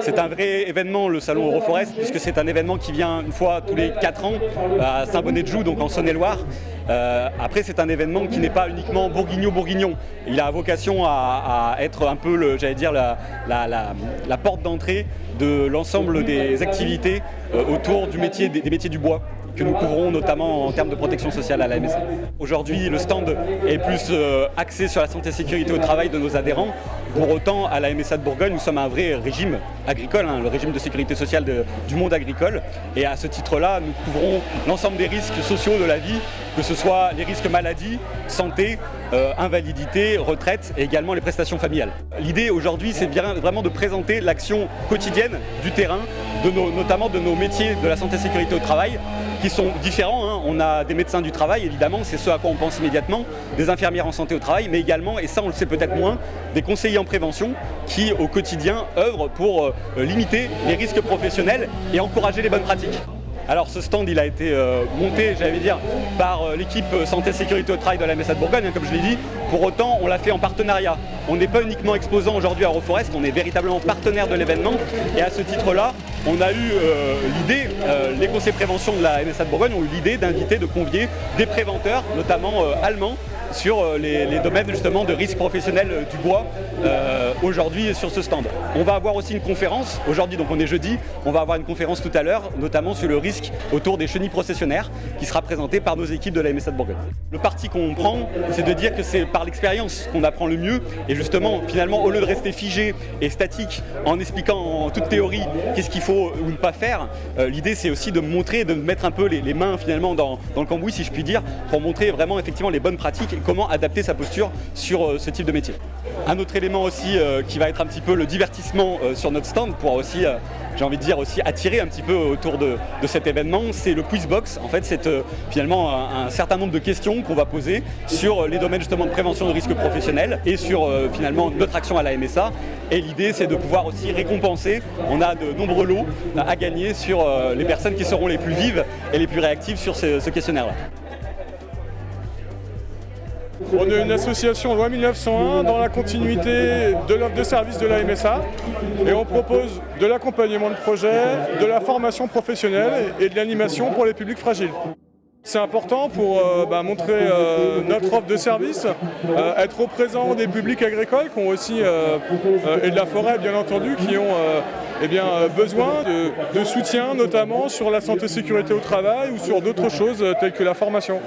C'est un vrai événement, le salon Euroforest, puisque c'est un événement qui vient une fois tous les 4 ans à Saint-Bonnet-de-Joux, donc en Saône-et-Loire. Après, c'est un événement qui n'est pas uniquement bourguignon-bourguignon. Il a vocation à être un peu, la porte d'entrée de l'ensemble des activités autour des métiers du bois, que nous couvrons notamment en termes de protection sociale à la MSA. Aujourd'hui, le stand est plus axé sur la santé et sécurité au travail de nos adhérents. Pour autant, à la MSA de Bourgogne, nous sommes un vrai régime agricole, le régime de sécurité sociale du monde agricole. Et à ce titre-là, nous couvrons l'ensemble des risques sociaux de la vie, que ce soit les risques maladie, santé, invalidité, retraite et également les prestations familiales. L'idée aujourd'hui, c'est vraiment de présenter l'action quotidienne du terrain, notamment de nos métiers de la santé et sécurité au travail, qui sont différents. On a des médecins du travail, évidemment, c'est ce à quoi on pense immédiatement, des infirmières en santé au travail, mais également, et ça on le sait peut-être moins, des conseillers en prévention qui au quotidien œuvrent pour limiter les risques professionnels et encourager les bonnes pratiques. Alors ce stand il a été monté, j'allais dire, par l'équipe santé et sécurité au travail de la MSA de Bourgogne, comme je l'ai dit. Pour autant, on l'a fait en partenariat. On n'est pas uniquement exposant aujourd'hui à Euroforest, on est véritablement partenaire de l'événement. Et à ce titre-là, on a eu l'idée, les conseils prévention de la MSA de Bourgogne ont eu l'idée d'inviter, de convier des préventeurs, notamment allemands, sur les domaines justement de risques professionnels du bois aujourd'hui sur ce stand. On va avoir aussi une conférence, aujourd'hui donc on est jeudi, on va avoir une conférence tout à l'heure, notamment sur le risque autour des chenilles processionnaires qui sera présentée par nos équipes de la MSA de Bourgogne. Le parti qu'on prend, c'est de dire que c'est par l'expérience qu'on apprend le mieux et justement finalement au lieu de rester figé et statique en expliquant en toute théorie qu'est-ce qu'il faut ou ne pas faire, l'idée c'est aussi de montrer, de mettre un peu les mains finalement dans le cambouis si je puis dire, pour montrer vraiment effectivement les bonnes pratiques et comment adapter sa posture sur ce type de métier. Un autre élément aussi qui va être un petit peu le divertissement sur notre stand pour aussi, j'ai envie de dire aussi attirer un petit peu autour de cet événement, c'est le quiz box. En fait, c'est finalement un certain nombre de questions qu'on va poser sur les domaines justement de prévention de risques professionnels et sur finalement notre action à la MSA. Et l'idée, c'est de pouvoir aussi récompenser. On a de nombreux lots à gagner sur les personnes qui seront les plus vives et les plus réactives sur ce questionnaire-là. On est une association loi 1901 dans la continuité de l'offre de service de la MSA et on propose de l'accompagnement de projet, de la formation professionnelle et de l'animation pour les publics fragiles. C'est important pour montrer notre offre de service, être au présent des publics agricoles qui ont aussi, et de la forêt bien entendu, qui ont besoin de soutien notamment sur la santé et sécurité au travail ou sur d'autres choses telles que la formation.